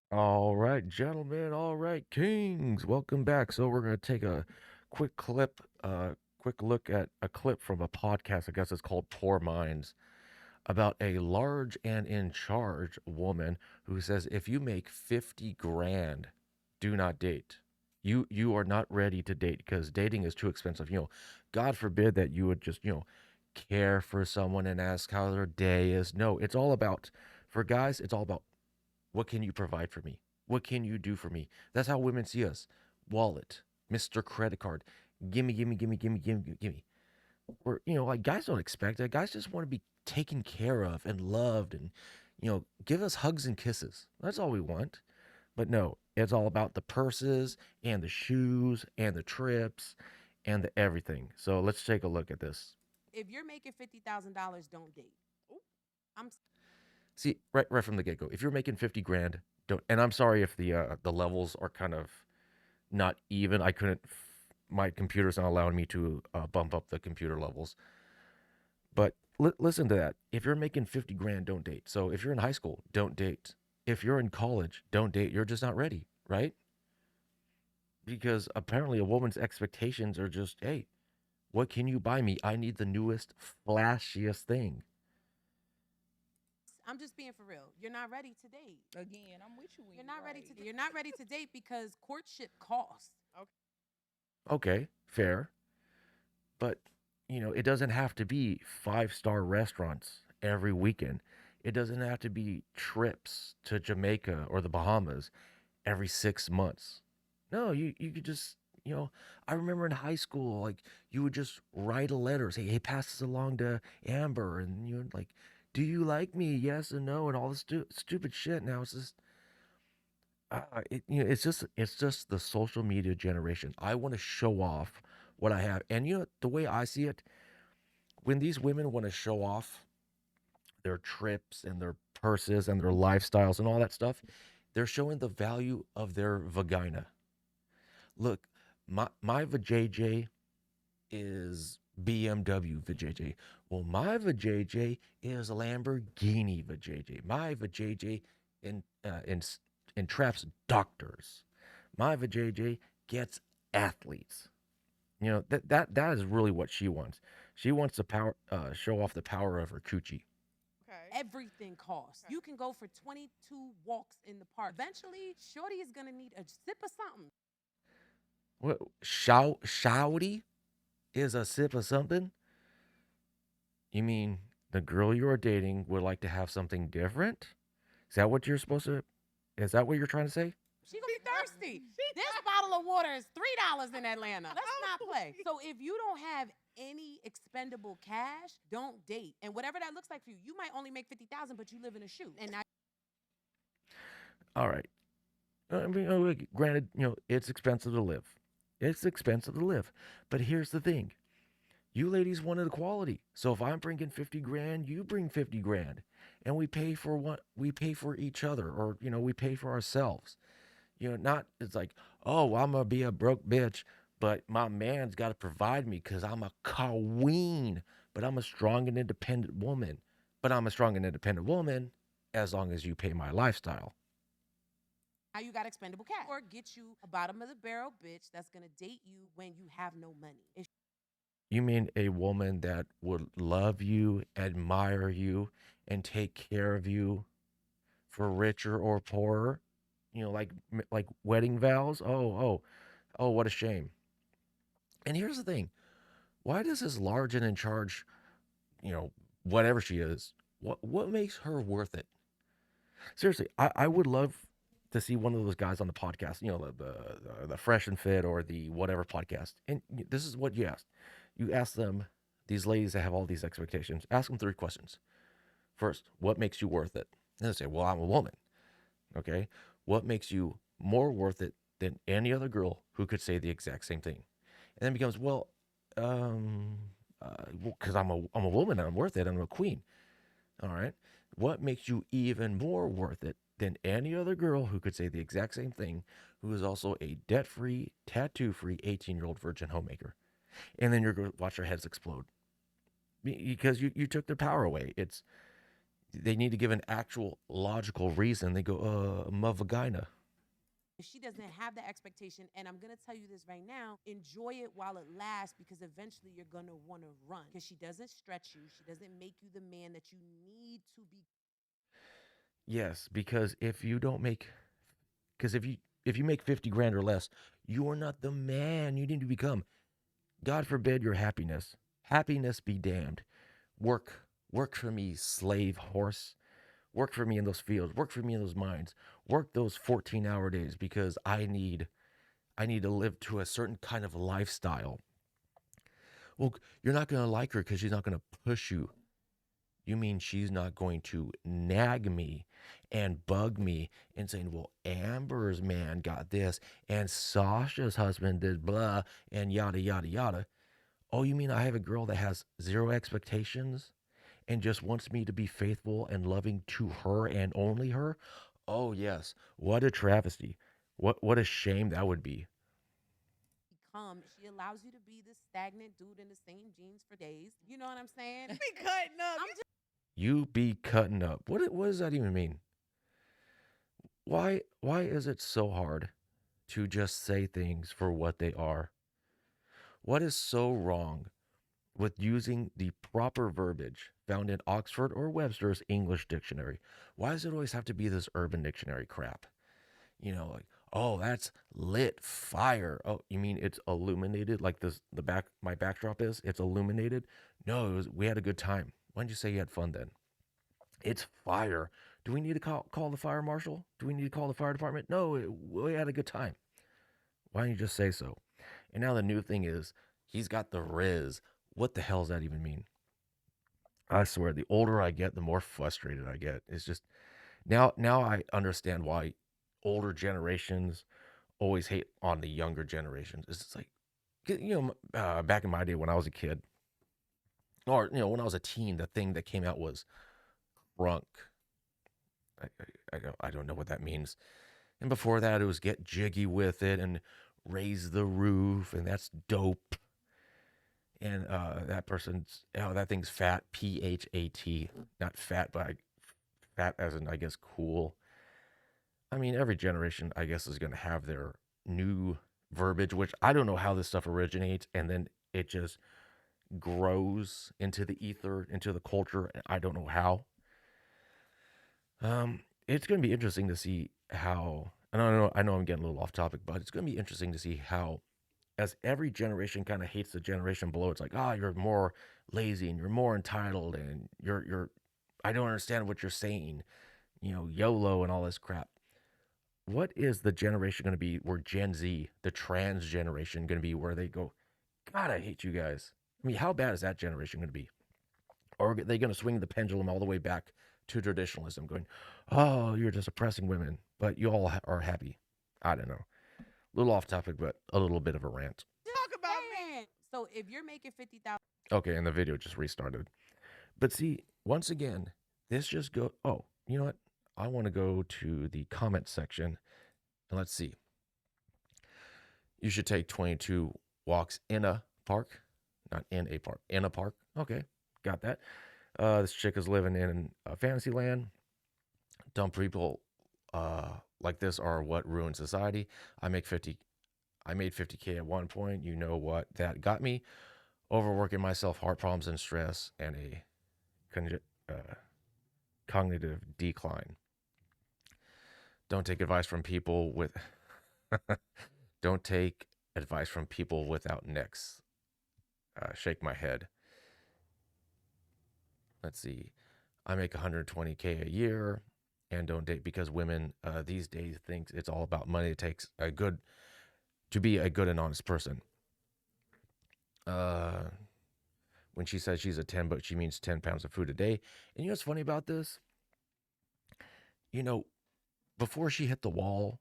All right, gentlemen. All right, kings. Welcome back. So we're gonna take a quick look at a clip from a podcast. I guess it's called Poor Minds, about a large and in charge woman who says if you make 50 grand, do not date. You are not ready to date because dating is too expensive. God forbid that you would just care for someone and ask how their day is. No, it's all about for guys. It's all about what can you provide for me? What can you do for me? That's how women see us. Wallet, Mr. Credit Card. Gimme, gimme, gimme, gimme, gimme, gimme. Or, like guys don't expect that. Guys just want to be taken care of and loved and, give us hugs and kisses. That's all we want. But no, it's all about the purses and the shoes and the trips and the everything. So let's take a look at this. If you're making $50,000, don't date. Ooh, I'm See, right from the get go, if you're making 50 grand, don't. And I'm sorry if the levels are kind of not even. I couldn't. My computer's not allowing me to bump up the computer levels. But listen to that. If you're making 50 grand, don't date. So if you're in high school, don't date. If you're in college, don't date. You're just not ready, right? Because apparently a woman's expectations are just, hey, what can you buy me? I need the newest, flashiest thing. I'm just being for real. You're not ready to date. Again, I'm with you when You're you're not ready right. to date. You're not ready to date because courtship costs. Okay. Okay, fair. But, it doesn't have to be five-star restaurants every weekend. It doesn't have to be trips to Jamaica or the Bahamas every 6 months. No, you could just, I remember in high school, like you would just write a letter, say, hey, pass this along to Amber, and you're like, do you like me? Yes and no, and all this stupid shit. Now it's just, it's just the social media generation. I want to show off what I have, and the way I see it, when these women want to show off their trips and their purses and their lifestyles and all that stuff, they're showing the value of their vagina. Look, my vajayjay is BMW vajayjay. Well, my vajayjay is a Lamborghini vajayjay. My vajayjay in entraps doctors. My vajayjay gets athletes. That is really what she wants. She wants to show off the power of her coochie. Okay. Everything costs. Okay. You can go for 22 walks in the park. Eventually, Shorty is gonna need a sip of something. What shouty is a sip of something? You mean the girl you are dating would like to have something different? Is that what you're supposed to? Is that what you're trying to say? She gonna be thirsty. This bottle of water is $3 in Atlanta. Let's not play. So if you don't have any expendable cash, don't date. And whatever that looks like for you, you might only make 50,000, but you live in a shoe. And now All right. I mean, granted, it's expensive to live. It's expensive to live. But here's the thing: you ladies wanted equality. So if I'm bringing 50 grand, you bring 50 grand, and we pay for each other, or we pay for ourselves. Not it's like, oh, I'm gonna be a broke bitch, but my man's got to provide me because I'm a queen. But I'm a strong and independent woman. But I'm a strong and independent woman as long as you pay my lifestyle. you got expendable cash. Or get you a bottom of the barrel bitch that's gonna date you when you have no money. You mean a woman that would love you, admire you, and take care of you for richer or poorer? Like wedding vows. Oh, what a shame. And here's the thing: why does this large and in charge, you know, whatever she is, what makes her worth it? Seriously, I would love to see one of those guys on the podcast, the Fresh and Fit or the whatever podcast. And this is what you ask. You ask them, these ladies that have all these expectations, ask them three questions. First, what makes you worth it? And they say, well, I'm a woman. Okay. What makes you more worth it than any other girl who could say the exact same thing? And then it becomes, well, um, because I'm a woman and I'm worth it. I'm a queen. All right. What makes you even more worth it than any other girl who could say the exact same thing, who is also a debt free, tattoo free 18-year-old virgin homemaker? And then you're going to watch their heads explode because you took their power away. they need to give an actual logical reason. They go, my vagina. If she doesn't have that expectation, and I'm gonna tell you this right now, enjoy it while it lasts because eventually you're gonna wanna run. Because she doesn't stretch you, she doesn't make you the man that you need to be. Yes, because if you make 50 grand or less, you are not the man you need to become. God forbid your happiness. Happiness be damned. Work, work for me, slave horse. Work for me in those fields. Work for me in those mines. Work those 14-hour days because I need to live to a certain kind of lifestyle. Well, you're not going to like her because she's not going to push you. You mean she's not going to nag me and bug me and saying, well, Amber's man got this and Sasha's husband did blah and yada, yada, yada. Oh, you mean I have a girl that has zero expectations and just wants me to be faithful and loving to her and only her? Oh, yes. What a travesty. What a shame that would be. Become. She allows you to be this stagnant dude in the same jeans for days. You know what I'm saying? Be cutting up. I'm just You be cutting up. What does that even mean? Why is it so hard to just say things for what they are? What is so wrong with using the proper verbiage found in Oxford or Webster's English dictionary? Why does it always have to be this urban dictionary crap? Like, oh, that's lit fire. Oh, you mean it's illuminated like this the back my backdrop is? It's illuminated? No, we had a good time. Why didn't you say you had fun then? It's fire. Do we need to call the fire marshal? Do we need to call the fire department? No, we had a good time. Why don't you just say so? And now the new thing is he's got the Riz. What the hell does that even mean? I swear, the older I get, the more frustrated I get. It's just now I understand why older generations always hate on the younger generations. It's just like back in my day when I was a kid, or when I was a teen, the thing that came out was crunk. I don't know what that means. And before that, it was get jiggy with it and raise the roof, and that's dope. And that thing's fat, PHAT, not fat, but fat as in, I guess, cool. I mean, every generation, I guess, is going to have their new verbiage, which I don't know how this stuff originates, and then it just grows into the ether, into the culture. I don't know how. It's going to be interesting to see how. And I know I'm getting a little off topic, but it's going to be interesting to see how, as every generation kind of hates the generation below, it's like, you're more lazy and you're more entitled and you're I don't understand what you're saying, YOLO and all this crap. What is the generation going to be where Gen Z, the trans generation, going to be where they go, God, I hate you guys? I mean, how bad is that generation going to be? Or are they going to swing the pendulum all the way back to traditionalism, going, oh, you're just oppressing women, but you all are happy? I don't know. A little off topic, but a little bit of a rant. Talk about me. so if you're making 50,000, Okay, and the video just restarted. But see, once again, this just go. Oh, you know what? I want to go to the comment section and let's see. You should take 22 walks in a park, not in a park, in a park. Okay, got that. This chick is living in fantasy land. Dumb people like this are what ruin society. I make 50. I made 50K at one point. You know what that got me? Overworking myself, heart problems and stress, and a cognitive decline. Don't take advice from people with. Don't take advice from people without necks. Shake my head. Let's see. I make 120K a year and don't date because women these days think it's all about money. It takes to be a good and honest person. When she says she's a 10, but she means 10 pounds of food a day. And you know what's funny about this? Before she hit the wall,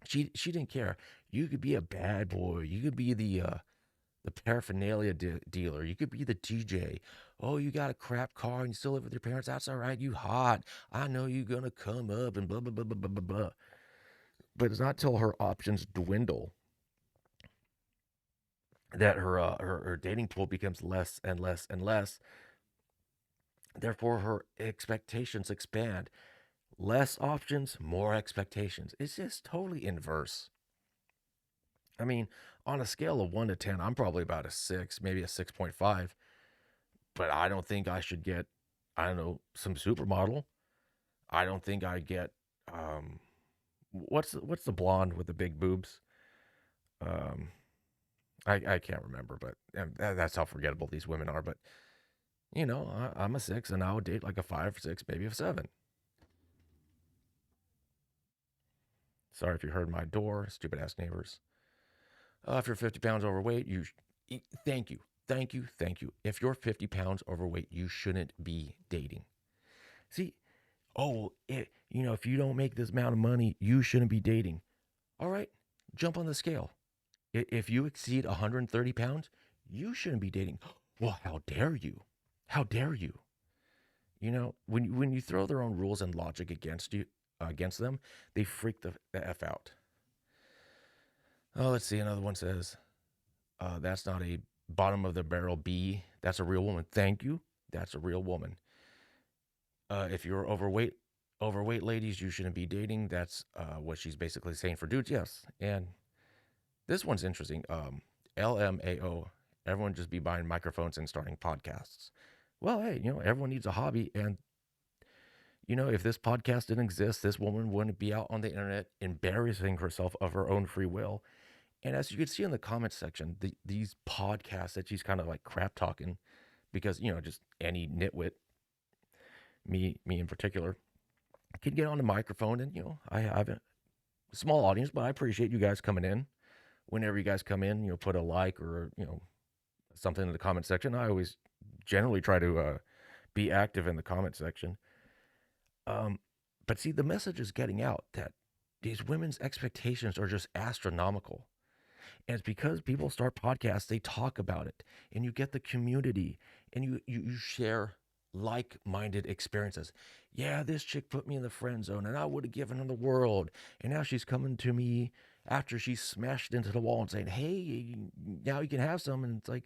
she didn't care. You could be a bad boy. You could be the paraphernalia dealer. You could be the DJ. Oh, you got a crap car and you still live with your parents. That's all right. You hot. I know you're gonna come up and blah blah blah blah blah blah blah. But it's not till her options dwindle that her dating pool becomes less and less and less. Therefore, her expectations expand. Less options, more expectations. It's just totally inverse. I mean, on a scale of 1 to 10, I'm probably about a 6, maybe a 6.5, but I don't think I should get, I don't know, some supermodel. I don't think I get, um, what's the blonde with the big boobs? Um, I can't remember, but that's how forgettable these women are. But, I'm a 6 and I would date like a 5, 6, maybe a 7. Sorry if you heard my door, stupid ass neighbors. If you're 50 pounds overweight, thank you, thank you, thank you. If you're 50 pounds overweight, you shouldn't be dating. See, if you don't make this amount of money, you shouldn't be dating. All right, jump on the scale. If you exceed 130 pounds, you shouldn't be dating. Well, how dare you? How dare you? When you throw their own rules and logic against them, they freak the f out. Oh, let's see. Another one says, that's not a bottom of the barrel B. That's a real woman. Thank you. That's a real woman. If you're overweight ladies, you shouldn't be dating. That's what she's basically saying for dudes. Yes. And this one's interesting. LMAO. Everyone just be buying microphones and starting podcasts. Well, hey, everyone needs a hobby. And, if this podcast didn't exist, this woman wouldn't be out on the internet embarrassing herself of her own free will. And as you can see in the comments section, these podcasts that she's kind of like crap talking, because just any nitwit, me in particular, can get on the microphone, and I have a small audience, but I appreciate you guys coming in. Whenever you guys come in, put a like or something in the comment section. I always generally try to be active in the comment section. But see, the message is getting out that these women's expectations are just astronomical. And it's because people start podcasts, they talk about it, and you get the community, and you share like-minded experiences. Yeah, this chick put me in the friend zone, and I would have given her the world. And now she's coming to me after she's smashed into the wall and saying, "Hey, now you can have some." And it's like,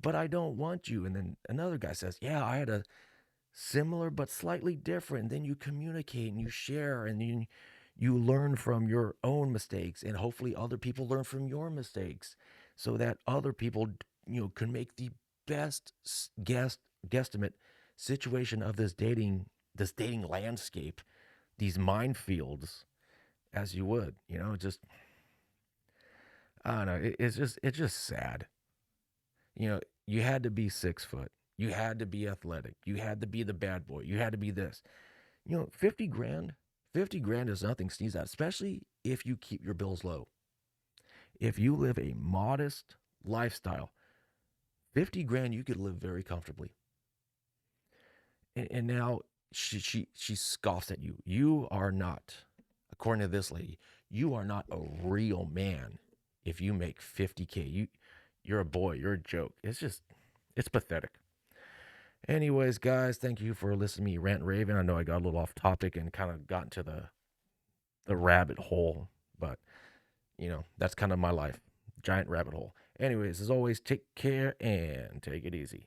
"But I don't want you." And then another guy says, "Yeah, I had a similar but slightly different." Then you communicate and you share, and you learn from your own mistakes, and hopefully other people learn from your mistakes, so that other people can make the best guesstimate situation of this dating landscape, these minefields, as you would. Just, I don't know. It's just sad. You had to be 6 foot, you had to be athletic, you had to be the bad boy, you had to be this. 50 grand, 50 grand is nothing to sneeze at, especially if you keep your bills low. If you live a modest lifestyle, 50 grand, you could live very comfortably. And now she scoffs at you. You are not, according to this lady, you are not a real man if you make 50K. You're a boy, you're a joke. It's pathetic. Anyways, guys, thank you for listening to me rant and rave. I know I got a little off topic and kind of got into the rabbit hole, but that's kind of my life. Giant rabbit hole. Anyways, as always, take care and take it easy.